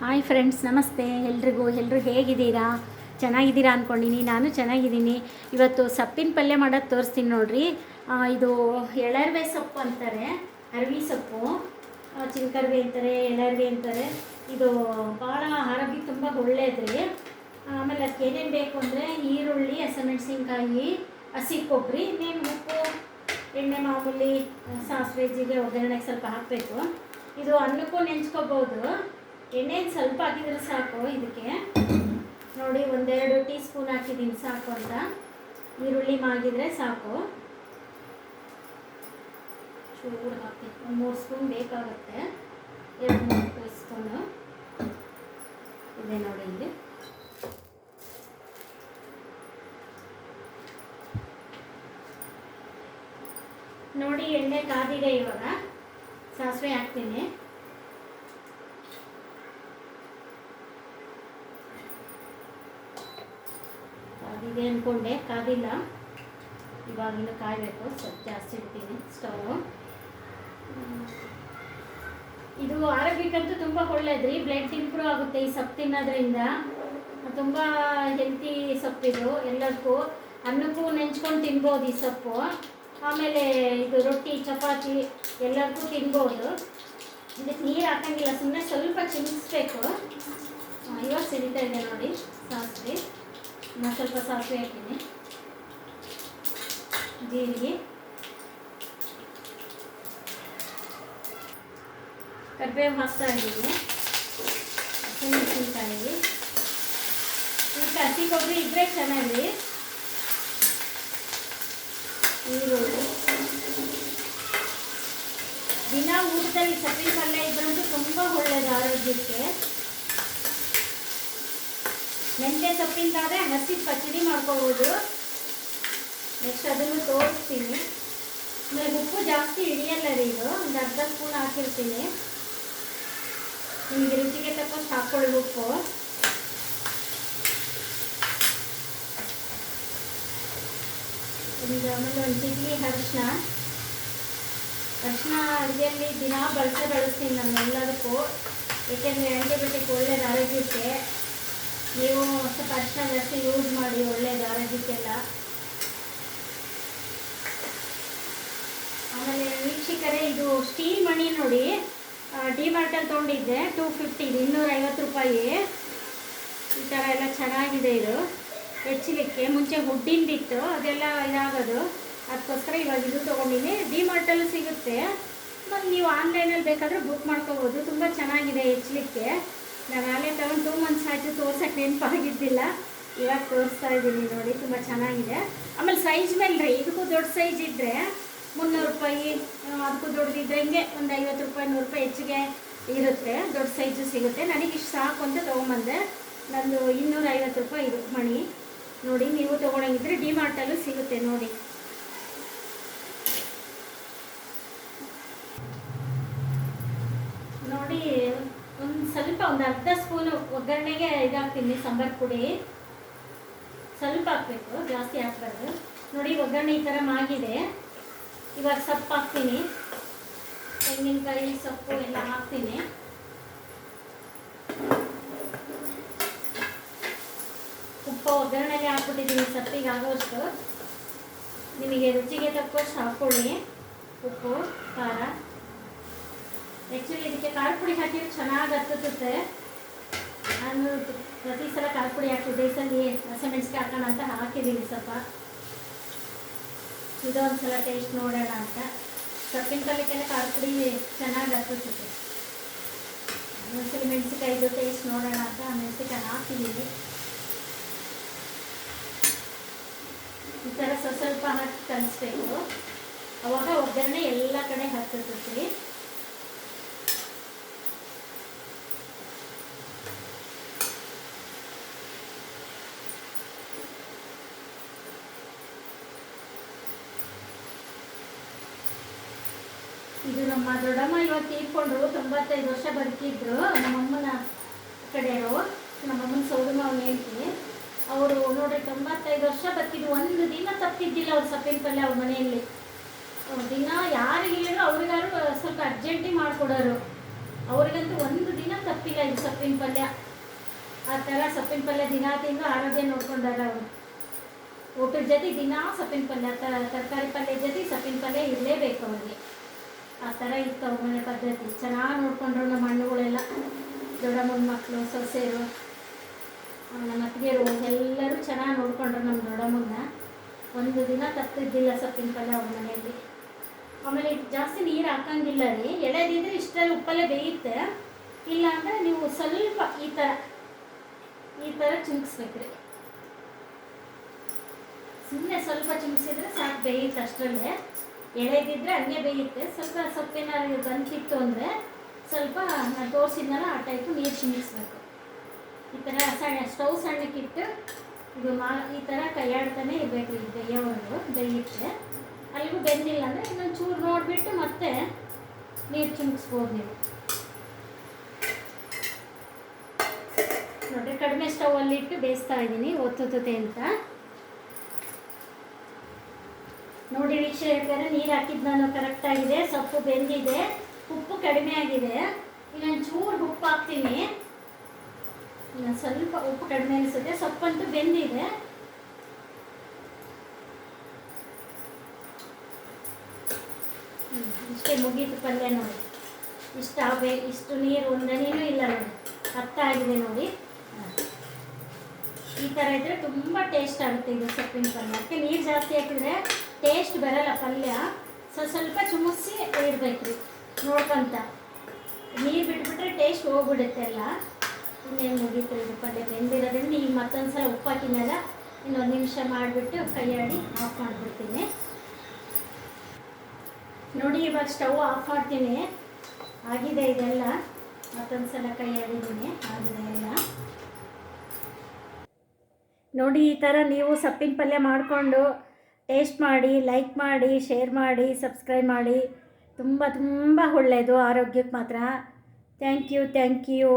Hi friends, ನಮಸ್ತೆ ಎಲ್ಲರೂ ಹೇಗಿದ್ದೀರಾ? ಚೆನ್ನಾಗಿದ್ದೀರಾ ಅಂದ್ಕೊಂಡಿನಿ. ನಾನು ಚೆನ್ನಾಗಿದ್ದೀನಿ. ಇವತ್ತು ಸೊಪ್ಪಿನ ಪಲ್ಯ ಮಾಡೋದು ತೋರಿಸ್ತೀನಿ ನೋಡಿರಿ. ಇದು ಎಳರ್ವೆ ಸೊಪ್ಪು ಅಂತಾರೆ, ಅರವಿ ಸೊಪ್ಪು, ಚಿಲ್ಕರ್ವೆ ಅಂತಾರೆ, ಎಳರ್ವೆ ಅಂತಾರೆ. ಇದು ಭಾಳ ಆರೋಗ್ಯಕ್ಕೆ ತುಂಬ ಒಳ್ಳೆಯದ್ರಿ. ಆಮೇಲೆ ಅದಕ್ಕೆ ಏನೇನು ಬೇಕು ಅಂದರೆ ಈರುಳ್ಳಿ, ಹಸಿಮೆಣಸಿನ್ಕಾಯಿ, ಹಸಿ ಕೊಬ್ಬರಿ, ಇನ್ನೇನು ಉಪ್ಪು, ಎಣ್ಣೆ, ಮಾಮೂಲಿ ಸಾಸಿವೆ, ಜೀರಿಗೆ ಒಗ್ಗರಣೆಗೆ ಸ್ವಲ್ಪ ಹಾಕಬೇಕು. ಇದು ಅನ್ನಕ್ಕೂ ನೆಂಚ್ಕೋಬೋದು. ಎಣ್ಣೆ ಸ್ವಲ್ಪ ಹಾಕಿದರೆ ಸಾಕು. ಇದಕ್ಕೆ ನೋಡಿ 1-2 ಟೀ ಸ್ಪೂನ್ ಹಾಕಿದ್ದೀನಿ ಸಾಕು ಅಂತ. ಈರುಳ್ಳಿ ಮಾಗಿದ್ರೆ ಸಾಕು. ಚೂರು ಹಾಕಿ 3 ಸ್ಪೂನ್ ಬೇಕಾಗುತ್ತೆ. 2-3 ಟೀ ಸ್ಪೂನು ಇದೆ ನೋಡಿ. ಇಲ್ಲಿ ನೋಡಿ ಎಣ್ಣೆ ಕಾದಿದೆ. ಇವಾಗ ಸಾಸಿವೆ ಹಾಕ್ತೀನಿ. ಕಾದಿದೆ ಅಂದ್ಕೊಂಡೆ, ಕಾದಿಲ್ಲ. ಇವಾಗಿನ್ನು ಕಾಯಬೇಕು. ಸ್ವಲ್ಪ ಜಾಸ್ತಿ ಇಡ್ತೀನಿ ಸ್ಟವ್. ಇದು ಆರೋಗ್ಯಕ್ಕಂತೂ ತುಂಬ ಒಳ್ಳೆಯದ್ರಿ. ಬ್ಲಡ್ ಇಂಪ್ರೂವ್ ಆಗುತ್ತೆ ಈ ಸೊಪ್ಪು ತಿನ್ನೋದ್ರಿಂದ. ತುಂಬ ಹೆಲ್ತಿ ಸೊಪ್ಪಿದು. ಎಲ್ಲದಕ್ಕೂ ಅನ್ನಕ್ಕೂ ನೆಂಚ್ಕೊಂಡು ತಿನ್ಬೋದು ಈ ಸೊಪ್ಪು. ಆಮೇಲೆ ಇದು ರೊಟ್ಟಿ, ಚಪಾತಿ ಎಲ್ಲದಕ್ಕೂ ತಿನ್ಬೋದು. ಇದಕ್ಕೆ ನೀರು ಹಾಕಂಗಿಲ್ಲ, ಸುಮ್ಮನೆ ಸ್ವಲ್ಪ ಚಿಮಿಸ್ಬೇಕು. ಇವಾಗ ಸಿಡಿತಾ ಇದೆ ನೋಡಿ ಸಾಸಿವೆ. ನಾನು ಸ್ವಲ್ಪ ಸಾಸಿವೆ ಹಾಕಿದ್ದೀನಿ, ಜೀರಿಗೆ, ಕರಿಬೇವು ಹಾಕ್ತಾ ಇದ್ದೀನಿ, ಹಸಿಮೆಣಸಿನ್ಕಾಯಿ. ಈಗ ಹಸಿ ಕೊಬ್ಬರಿ ಇದ್ದರೆ ಚೆನ್ನಾಗಿ. ಈರುಳ್ಳಿ. ದಿನ ಊಟದಲ್ಲಿ ಸೊಪ್ಪಿನ ಪಲ್ಯ ಇದ್ರಂತೂ ತುಂಬ ಒಳ್ಳೆಯದು ಆರೋಗ್ಯಕ್ಕೆ. ಮೆಂತ್ಯ ಸೊಪ್ಪಿಂದಾದರೆ ಹಸಿ ಪಚಡಿ ಮಾಡ್ಕೋಬೋದು. ನೆಕ್ಸ್ಟ್ ಅದನ್ನು ತೋರಿಸ್ತೀನಿ. ಆಮೇಲೆ ಉಪ್ಪು ಜಾಸ್ತಿ ಹಿಡಿಯಲ್ಲ ರೀ. ಇದು ಒಂದು ಅರ್ಧ ಸ್ಪೂನ್ ಹಾಕಿರ್ತೀನಿ. ನಿಮಗೆ ರುಚಿಗೆ ತಕ್ಕಷ್ಟು ಹಾಕ್ಕೊಳ್ಳಿ ಉಪ್ಪು. ಆಮೇಲೆ ಒಂದು ಚಿಟಿಕೆ ಅರಿಶಿನ. ಅಡುಗೆಯಲ್ಲಿ ದಿನ ಬಳಸ್ತೀನಿ ನಾನು ಎಲ್ಲದಕ್ಕೂ. ಏಕೆಂದರೆ ಆ್ಯಂಟಿಬಯೋಟಿಕ್ ಒಳ್ಳೆಯದು ಆರೋಗ್ಯಕ್ಕೆ. ನೀವು ಸ್ವಲ್ಪ ಅರಿಶಿನ ಜಾಸ್ತಿ ಯೂಸ್ ಮಾಡಿ, ಒಳ್ಳೆಯದು ಆರೋಗ್ಯಕ್ಕೆಲ್ಲ. ಆಮೇಲೆ ವೀಕ್ಷಕರೇ, ಇದು ಸ್ಟೀಲ್ ಮಣಿ ನೋಡಿ, ಡಿಮಾರ್ಟಲ್ಲಿ ತೊಗೊಂಡಿದ್ದೆ. 250, ಇದು 250 ರೂಪಾಯಿ. ಈ ಥರ ಎಲ್ಲ ಚೆನ್ನಾಗಿದೆ. ಇದು ಹೆಚ್ಚಲಿಕ್ಕೆ ಮುಂಚೆ ಹುಡ್ಡಿಂದಿತ್ತು, ಅದೆಲ್ಲ ಇದಾಗೋದು. ಅದಕ್ಕೋಸ್ಕರ ಇವಾಗ ಇದು ತೊಗೊಂಡಿನಿ. ಡಿಮಾರ್ಟಲ್ಲೂ ಸಿಗುತ್ತೆ. ಮತ್ತು ನೀವು ಆನ್ಲೈನಲ್ಲಿ ಬೇಕಾದರೆ ಬುಕ್ ಮಾಡ್ಕೋಬೋದು. ತುಂಬ ಚೆನ್ನಾಗಿದೆ ಹೆಚ್ಚಲಿಕ್ಕೆ. ನಾನು ಅಲ್ಲೇ ತಗೊಂಡು 2 ಮಂತ್ಸ್ ಆಯಿತು. ತೋರ್ಸೋಕ್ಕೆ ನೆನಪಾಗಿದ್ದಿಲ್ಲ, ಇವಾಗ ತೋರಿಸ್ತಾ ಇದ್ದೀನಿ ನೋಡಿ. ತುಂಬ ಚೆನ್ನಾಗಿದೆ. ಆಮೇಲೆ ಸೈಜ್ ಮೇಲೆ ರೀ, ಇದಕ್ಕೂ ದೊಡ್ಡ ಸೈಜ್ ಇದ್ದರೆ 300 ರೂಪಾಯಿ, ಅದಕ್ಕೂ ದೊಡ್ಡದಿದ್ದರೆ ಹಿಂಗೆ ಒಂದು 50 ರೂಪಾಯಿ 100 ರೂಪಾಯಿ ಹೆಚ್ಚಿಗೆ ಇರುತ್ತೆ. ದೊಡ್ಡ ಸೈಜು ಸಿಗುತ್ತೆ. ನನಗೆ ಇಷ್ಟು ಸಾಕು ಅಂತ ತೊಗೊಂಬಂದೆ. ನಂದು 250 ರೂಪಾಯಿ ಇದು ಮಣಿ ನೋಡಿ. ನೀವು ತೊಗೊಳಂಗಿದ್ರೆ ಡಿಮಾರ್ಟಲ್ಲೂ ಸಿಗುತ್ತೆ ನೋಡಿ. ನೋಡಿ ಒಂದು ಅರ್ಧ ಸ್ಪೂನು ಒಗ್ಗರಣೆಗೆ ಇದಾಗ್ತೀನಿ. ಸಾಂಬಾರು ಪುಡಿ ಸ್ವಲ್ಪ ಹಾಕಬೇಕು, ಜಾಸ್ತಿ ಹಾಕ್ಬಾರ್ದು. ನೋಡಿ ಒಗ್ಗರಣೆ ಈ ಥರ ಮಾಗಿದೆ. ಇವಾಗ ಸೊಪ್ಪು ಹಾಕ್ತೀನಿ. ತೆಂಗಿನಕಾಯಿ ಸೊಪ್ಪು ಎಲ್ಲ ಹಾಕ್ತೀನಿ. ಉಪ್ಪು ಒಗ್ಗರಣೆಗೆ ಹಾಕ್ಬಿಟ್ಟಿದ್ದೀನಿ ಸೊಪ್ಪಿಗೆ ಆಗೋಷ್ಟು. ನಿಮಗೆ ರುಚಿಗೆ ತಕ್ಕಷ್ಟು ಹಾಕ್ಕೊಳ್ಳಿ ಉಪ್ಪು, ಖಾರ. ಆ್ಯಕ್ಚುಲಿ ಇದಕ್ಕೆ ಖಾರ ಪುಡಿ ಹಾಕಿದ್ರೆ ಚೆನ್ನಾಗಿ ಹತ್ತುತ್ತೆ. ನಾನು ಪ್ರತಿ ಸಲ ಖಾರ ಪುಡಿ ಹಾಕ್ತಿದ್ದೆ. ಈ ಸಲ ಹಸಿಮೆಣಸಿಗೆ ಹಾಕೋಣ ಅಂತ ಹಾಕಿದ್ದೀನಿ ಸ್ವಲ್ಪ. ಇದೊಂದು ಸಲ ಟೇಸ್ಟ್ ನೋಡೋಣ ಅಂತ. ಸೊಪ್ಪಿನ ಪಲ್ಯಕ್ಕೆಲ್ಲ ಖಾರ ಪುಡಿ ಚೆನ್ನಾಗಿ ಹತ್ತುತ್ತೆ. ಒಂದ್ಸಲಿ ಮೆಣಸಿಕಾಯಿದು ಟೇಸ್ಟ್ ನೋಡೋಣ ಅಂತ ಮೆಣಸಿಕಾಯಿ ಹಾಕಿದ್ದೀನಿ. ಈ ಥರ ಸ್ವಲ್ಪ ಹಾಕಿ ಕಲಿಸ್ಬೇಕು. ಅವಾಗ ಒಗ್ಗರಣೆ ಎಲ್ಲ ಕಡೆ ಹತ್ತುತ್ತೆ. ಇದು ನಮ್ಮ ದೊಡ್ಡಮ್ಮ ಇವಾಗ ತೀರ್ಕೊಂಡ್ರು. 95 ವರ್ಷ ಬದುಕಿದ್ರು. ನಮ್ಮಮ್ಮನ ಕಡೆಯವರು, ನಮ್ಮಮ್ಮನ ಸೌದಮ್ಮ ಅವ್ನು ಹೇಳ್ತೀನಿ. ಅವರು ನೋಡ್ರಿ 95 ವರ್ಷ ಬದುಕಿದ್ರು. ಒಂದು ದಿನ ತಪ್ಪಿದ್ದಿಲ್ಲ ಅವ್ರು ಸೊಪ್ಪಿನ ಪಲ್ಯ ಅವ್ರ ಮನೆಯಲ್ಲಿ. ದಿನ ಯಾರಿಗೆ ಹೇಳಿದ್ರು ಅವ್ರಿಗಾರು ಸ್ವಲ್ಪ ಅರ್ಜೆಂಟಿಗೆ ಮಾಡಿಕೊಡೋರು. ಅವ್ರಿಗಂತೂ ಒಂದು ದಿನ ತಪ್ಪು ತಪ್ಪಿಲ್ಲ ಇದು ಸೊಪ್ಪಿನ ಪಲ್ಯ. ಆ ಥರ ಸೊಪ್ಪಿನ ಪಲ್ಯ ದಿನ ತಿಂದು ಆರೋಗ್ಯ ನೋಡ್ಕೊಂಡಾರ ಅವರು. ಊಟದ ಜೊತೆ ದಿನ ಸೊಪ್ಪಿನ ಪಲ್ಯ, ತರಕಾರಿ ಪಲ್ಯ ಜೊತೆ ಸೊಪ್ಪಿನ ಪಲ್ಯ ಇರಲೇಬೇಕು ಅವ್ರಿಗೆ. ಆ ಥರ ಇತ್ತು ಅವ್ರ ಮನೆ ಪದ್ಧತಿ. ಚೆನ್ನಾಗಿ ನೋಡ್ಕೊಂಡ್ರು ನಮ್ಮ ಹಣ್ಣುಗಳೆಲ್ಲ, ದೊಡ್ಡಮ್ಮನ ಮಕ್ಕಳು, ಸೊಸೆಯರು, ನಮ್ಮ ಅತ್ತಿಗೆರು ಎಲ್ಲರೂ ಚೆನ್ನಾಗಿ ನೋಡ್ಕೊಂಡ್ರು ನಮ್ಮ ದೊಡ್ಡಮ್ಮನ. ಒಂದು ದಿನ ತಪ್ಪಿದ್ದಿಲ್ಲ ಸೊಪ್ಪಿನ ಪಲ್ಯ ಅವ್ರ ಮನೆಯಲ್ಲಿ. ಆಮೇಲೆ ಜಾಸ್ತಿ ನೀರು ಹಾಕಂಗಿಲ್ಲ ರೀ. ಎಳೆದಿದ್ರೆ ಇಷ್ಟರಲ್ಲಿ ಉಪ್ಪಲ್ಲೇ ಬೇಯುತ್ತೆ. ಇಲ್ಲ ಅಂದರೆ ನೀವು ಸ್ವಲ್ಪ ಈ ಥರ ಚಿಮ್ಕಿಸ್ಬೇಕು ರೀ. ಸುಮ್ಮನೆ ಸ್ವಲ್ಪ ಚಿಮ್ಕಿಸಿದ್ರೆ ಸಾಕು, ಬೇಯುತ್ತೆ ಅಷ್ಟರಲ್ಲೇ. ಎಳೆದಿದ್ರೆ ಹಂಗೆ ಬೇಯುತ್ತೆ. ಸ್ವಲ್ಪ ಸೊಪ್ಪೇನಾದ್ರು ಗಂತಿತ್ತು ಅಂದರೆ ಸ್ವಲ್ಪ ನಾನು ತೋರಿಸಿದ್ನಲ್ಲ ಆ ಟೈಪು ನೀರು ಚಿಮ್ಕಿಸ್ಬೇಕು. ಈ ಥರ ಸ್ಟವ್ ಸಣ್ಣಕ್ಕಿಟ್ಟು ಇದು ಈ ಥರ ಕೈಯಾಡ್ತಾನೆ ಇರಬೇಕು. ಈ ಬೇಯೋವರೆಗೂ ಬೇಯುತ್ತೆ. ಅಲ್ಲಿಗೂ ಬೆಂದಿಲ್ಲ ಅಂದರೆ ಇನ್ನೊಂದು ಚೂರು ನೋಡಿಬಿಟ್ಟು ಮತ್ತೆ ನೀರು ಚಿಮ್ಕಿಸ್ಬೋದು ನೀವು. ನೋಡಿರಿ, ಕಡಿಮೆ ಸ್ಟವಲ್ಲಿ ಇಟ್ಟು ಬೇಯಿಸ್ತಾ ಇದ್ದೀನಿ ಒತ್ತುತ್ತದೆ ಅಂತ. ನೋಡಿ ವೀಕ್ಷಕರೇ, ನೀರು ಹಾಕಿದ್ದು ನಾನು ಕರೆಕ್ಟಾಗಿದೆ. ಸೊಪ್ಪು ಬೆಂದಿದೆ, ಉಪ್ಪು ಕಡಿಮೆ ಆಗಿದೆ. ಇನ್ನೊಂದು ಚೂರು ಉಪ್ಪು ಹಾಕ್ತೀನಿ. ಸ್ವಲ್ಪ ಉಪ್ಪು ಕಡಿಮೆ ಅನಿಸುತ್ತೆ. ಸೊಪ್ಪಂತೂ ಬೆಂದಿದೆ. ಇಷ್ಟೇ ಮುಗೀತು ಪಲ್ಯ ನೋಡಿ. ಇಷ್ಟು ನೀರು ಒಂದನೇನೂ ಇಲ್ಲ ನೋಡಿ, ಅರ್ಥ ಆಗಿದೆ ನೋಡಿ. ಈ ಥರ ಇದ್ದರೆ ತುಂಬ ಟೇಸ್ಟ್ ಆಗುತ್ತೆ ಇದು ಸೊಪ್ಪಿನ ಪಲ್ಯಕ್ಕೆ. ನೀರು ಜಾಸ್ತಿ ಹಾಕಿದ್ರೆ ಟೇಸ್ಟ್ ಬರಲ್ಲ ಪಲ್ಯ. ಸ್ವಲ್ಪ ಚುಮುಸಿ ಇಡಬೇಕು ರೀ ನೋಡ್ಕೊಂತ. ನೀರು ಬಿಟ್ಬಿಟ್ರೆ ಟೇಸ್ಟ್ ಹೋಗ್ಬಿಡುತ್ತೆ ಎಲ್ಲ. ಇನ್ನೇನು ಮುಗೀತು ಇದು ಪಲ್ಯ ಬೆಂದಿರೋದ್ರಿಂದ. ಈಗ ಮತ್ತೊಂದು ಸಲ ಉಪ್ಪು ಹಾಕಿದ್ಮೇಲೆ ಇನ್ನೊಂದು ನಿಮಿಷ ಮಾಡಿಬಿಟ್ಟು ಕೈಯಾಡಿ ಆಫ್ ಮಾಡಿಬಿಡ್ತೀನಿ ನೋಡಿ. ಇವಾಗ ಸ್ಟವ್ ಆಫ್ ಮಾಡ್ತೀನಿ. ಆಗಿದೆ ಇದೆಲ್ಲ. ಮತ್ತೊಂದು ಸಲ ಕೈಯಾಡಿದ್ದೀನಿ, ಆಗಿದೆ ಎಲ್ಲ ನೋಡಿ. ಈ ಥರ ನೀವು ಸೊಪ್ಪಿನ ಪಲ್ಯ ಮಾಡಿಕೊಂಡು ಟೇಸ್ಟ್ ಮಾಡಿ, ಲೈಕ್ ಮಾಡಿ, ಶೇರ್ ಮಾಡಿ, ಸಬ್ಸ್ಕ್ರೈಬ್ ಮಾಡಿ. ತುಂಬ ತುಂಬ ಒಳ್ಳೆಯದು ಆರೋಗ್ಯಕ್ಕೆ ಮಾತ್ರ. Thank you.